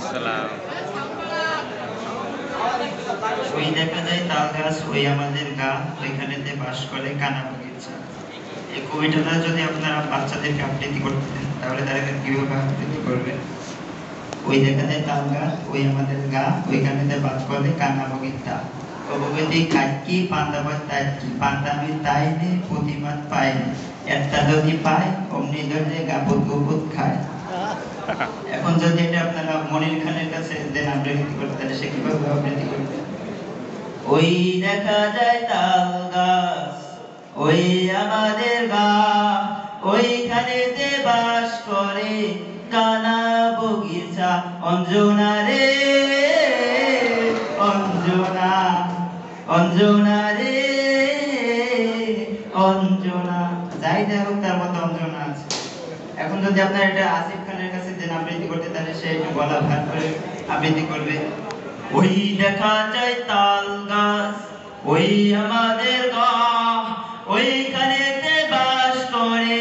আসসালাম। ওই দেখা যায় তাল গাছ, ওই আমাদের গা, ওইখানেতে বাস করে কানা বগিচা। এই কবিতাটা যদি আপনারা বাচ্চাদেরকে আবৃত্তি করতে দেন তাহলে তারা কিভাবে আবৃত্তি করবে? ওই দেখা যায় তাল গাছ, ওই আমাদের গা, ওইখানেতে বাস করে কানা বগিচা। অবগতি কাটকি পান্তাবাদ তাইকি পান্তামি তাইনে প্রতিমাত পায়নি একটা যদি পায় অমনি ধরে গাপুত গুপুত খায়। এখন যদি এটা আপনারা মনির খানের কাছে দেন আবৃত্তি করতে, তাহলে সে কিভাবে আবৃত্তি করবে? ওই দেখা যায় তাল গাছ, ওই আমাদের গা, ওইখানেতে বাস করে কানা বগিচা। অঞ্জনা রে অঞ্জনা, অঞ্জনা রে অঞ্জনা, যাই দেখ তার মতো অঞ্জনা আছে। এখন যদি আপনার এটা আসিফ খানের কাছে দেন আবৃত্তি করতে, তাহলে সে একটু গলা ভার করে আবৃত্তি করবে। ওই দেখা যায় তাল গাছ, ওই আমাদের গা, ওইখানেতে বাস করে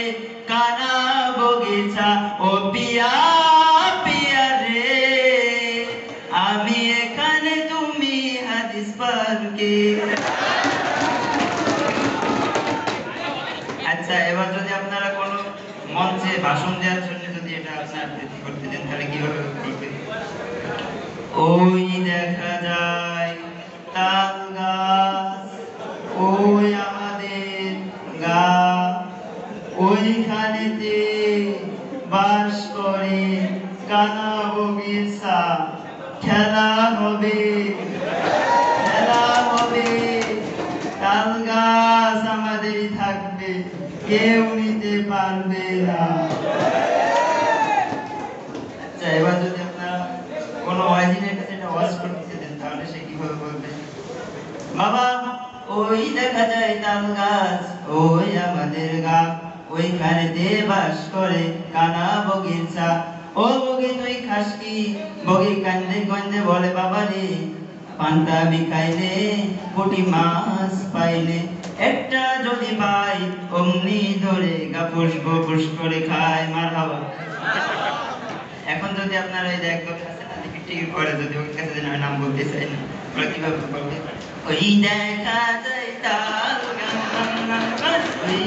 কানা বগিচা। ও পিয়া পিয়া রে, আমি এখানে তুমি হাদিস পার্কে। আচ্ছা, এবার যদি আপনারা কোনো মঞ্চে ভাষণ দেওয়ার জন্য যদি এটা আপনার আবৃত্তি করতে দেন, তাহলে কিভাবে করবে? ওই দেখা যায় তাল গাছ, ওই আমাদের গা, ওইখানেতে বাস করে কানা বগিচা। খেলা হবে, খেলা হবে, তাল গাছ আমাদেরই থাকবে, কেউ নিতে পারবে না। আচ্ছা, এবার যদি আপনারা কোনো ওয়াজিনের কাছে এটা ওয়াজ করতে দেন, তাহলে সে কিভাবে বলবে? বাবা, ওই দেখা যায় তাল গাছ, ওই আমাদের গা, ওইখানেতে বাস করে কানা বগিচা। ও বগি তুই খাস কি? বগি কান্দে কান্দে বলে বাবা রে, পান্তা বিকাইলে পুঁটি মাছ পাইলে একটা যদি পাই অমনি ধরে গা ফুস করে খায়। মারহাবা। এখন যদি আপনারা এই যে একদম আছে না, টিকিট করে যদি ওর কাছে যেন নাম বলতে চাই না, ওরা কিভাবে বলবে? ওই দেখা যায় তাল গাছ, ওই